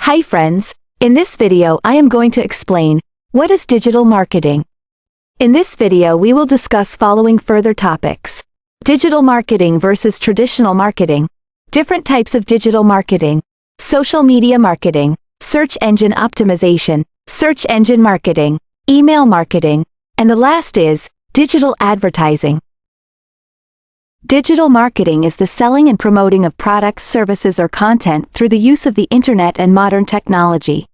Hi friends, in this video I am going to explain, what is digital marketing? In this video we will discuss following further topics. Digital marketing versus traditional marketing. Different types of digital marketing. Social media marketing. Search engine optimization. Search engine marketing. Email marketing. And the last is, digital advertising. Digital marketing is the selling and promoting of products, services, or content through the use of the internet and modern technology.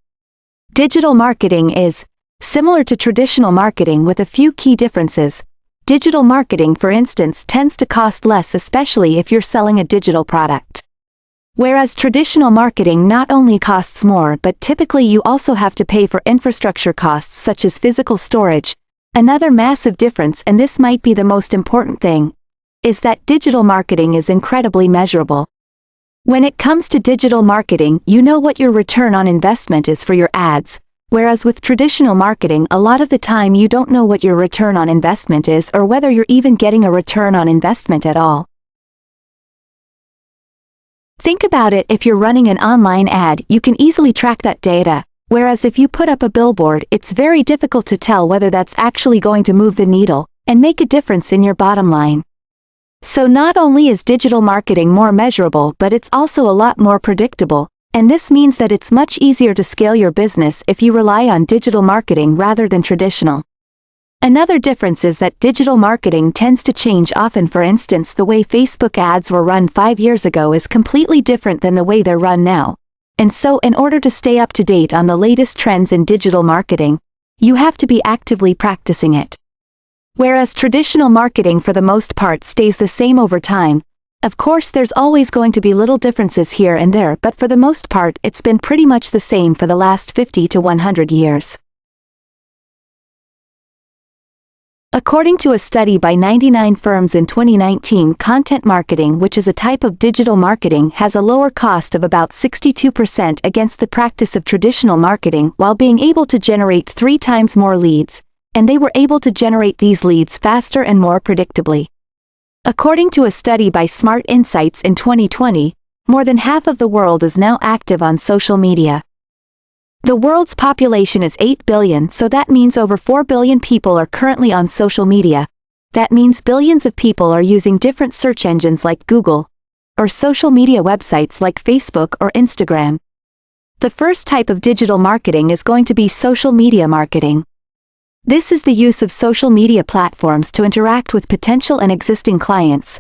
Digital marketing is similar to traditional marketing with a few key differences. Digital marketing, for instance, tends to cost less, especially if you're selling a digital product. Whereas traditional marketing not only costs more, but typically you also have to pay for infrastructure costs such as physical storage. Another massive difference, and this might be the most important thing, is that digital marketing is incredibly measurable. When it comes to digital marketing, you know what your return on investment is for your ads, whereas with traditional marketing a lot of the time you don't know what your return on investment is or whether you're even getting a return on investment at all. Think about it, if you're running an online ad, you can easily track that data, whereas if you put up a billboard, it's very difficult to tell whether that's actually going to move the needle and make a difference in your bottom line. So not only is digital marketing more measurable, but it's also a lot more predictable, and this means that it's much easier to scale your business if you rely on digital marketing rather than traditional. Another difference is that digital marketing tends to change often. For instance, the way Facebook ads were run 5 years ago is completely different than the way they're run now. And so in order to stay up to date on the latest trends in digital marketing, you have to be actively practicing it. Whereas traditional marketing for the most part stays the same over time. Of course there's always going to be little differences here and there, but for the most part it's been pretty much the same for the last 50 to 100 years. According to a study by 99 firms in 2019, content marketing, which is a type of digital marketing, has a lower cost of about 62% against the practice of traditional marketing, while being able to generate 3 times more leads. And they were able to generate these leads faster and more predictably. According to a study by Smart Insights in 2020, more than half of the world is now active on social media. The world's population is 8 billion, so that means over 4 billion people are currently on social media. That means billions of people are using different search engines like Google, or social media websites like Facebook or Instagram. The first type of digital marketing is going to be social media marketing. This is the use of social media platforms to interact with potential and existing clients.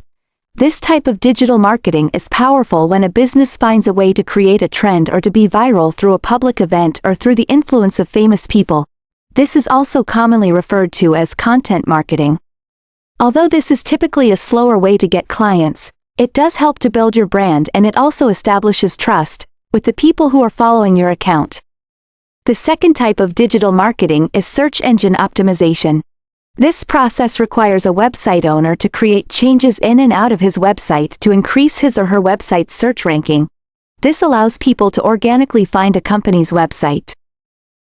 This type of digital marketing is powerful when a business finds a way to create a trend or to be viral through a public event or through the influence of famous people. This is also commonly referred to as content marketing. Although this is typically a slower way to get clients, it does help to build your brand, and it also establishes trust with the people who are following your account. The second type of digital marketing is search engine optimization. This process requires a website owner to create changes in and out of his website to increase his or her website's search ranking. This allows people to organically find a company's website.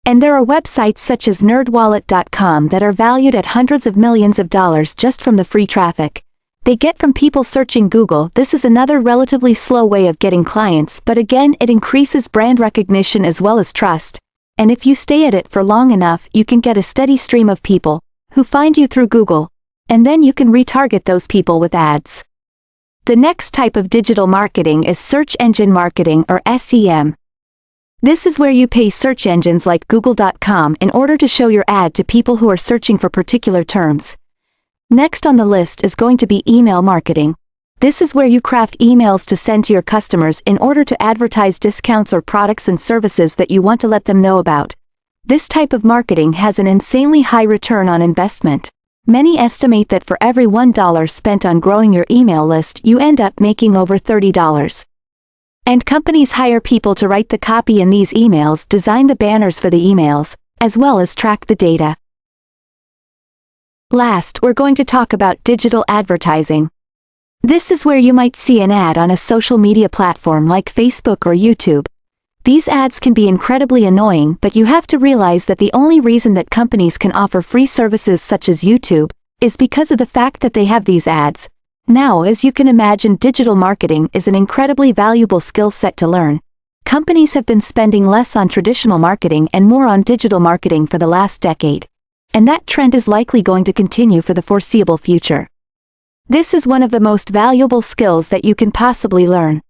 And there are websites such as nerdwallet.com that are valued at hundreds of millions of dollars just from the free traffic they get from people searching Google. This is another relatively slow way of getting clients, but again it increases brand recognition as well as trust. And if you stay at it for long enough, you can get a steady stream of people who find you through Google, and then you can retarget those people with ads. The next type of digital marketing is search engine marketing, or SEM. This is where you pay search engines like Google.com in order to show your ad to people who are searching for particular terms. Next on the list is going to be email marketing. This is where you craft emails to send to your customers in order to advertise discounts or products and services that you want to let them know about. This type of marketing has an insanely high return on investment. Many estimate that for every $1 spent on growing your email list, you end up making over $30. And companies hire people to write the copy in these emails, design the banners for the emails, as well as track the data. Last, we're going to talk about digital advertising. This is where you might see an ad on a social media platform like Facebook or YouTube. These ads can be incredibly annoying, but you have to realize that the only reason that companies can offer free services such as YouTube is because of the fact that they have these ads. Now, as you can imagine, digital marketing is an incredibly valuable skill set to learn. companies have been spending less on traditional marketing and more on digital marketing for the last decade. And that trend is likely going to continue for the foreseeable future. This is one of the most valuable skills that you can possibly learn.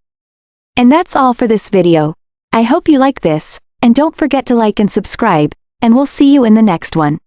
And that's all for this video. I hope you like this, and don't forget to like and subscribe, and we'll see you in the next one.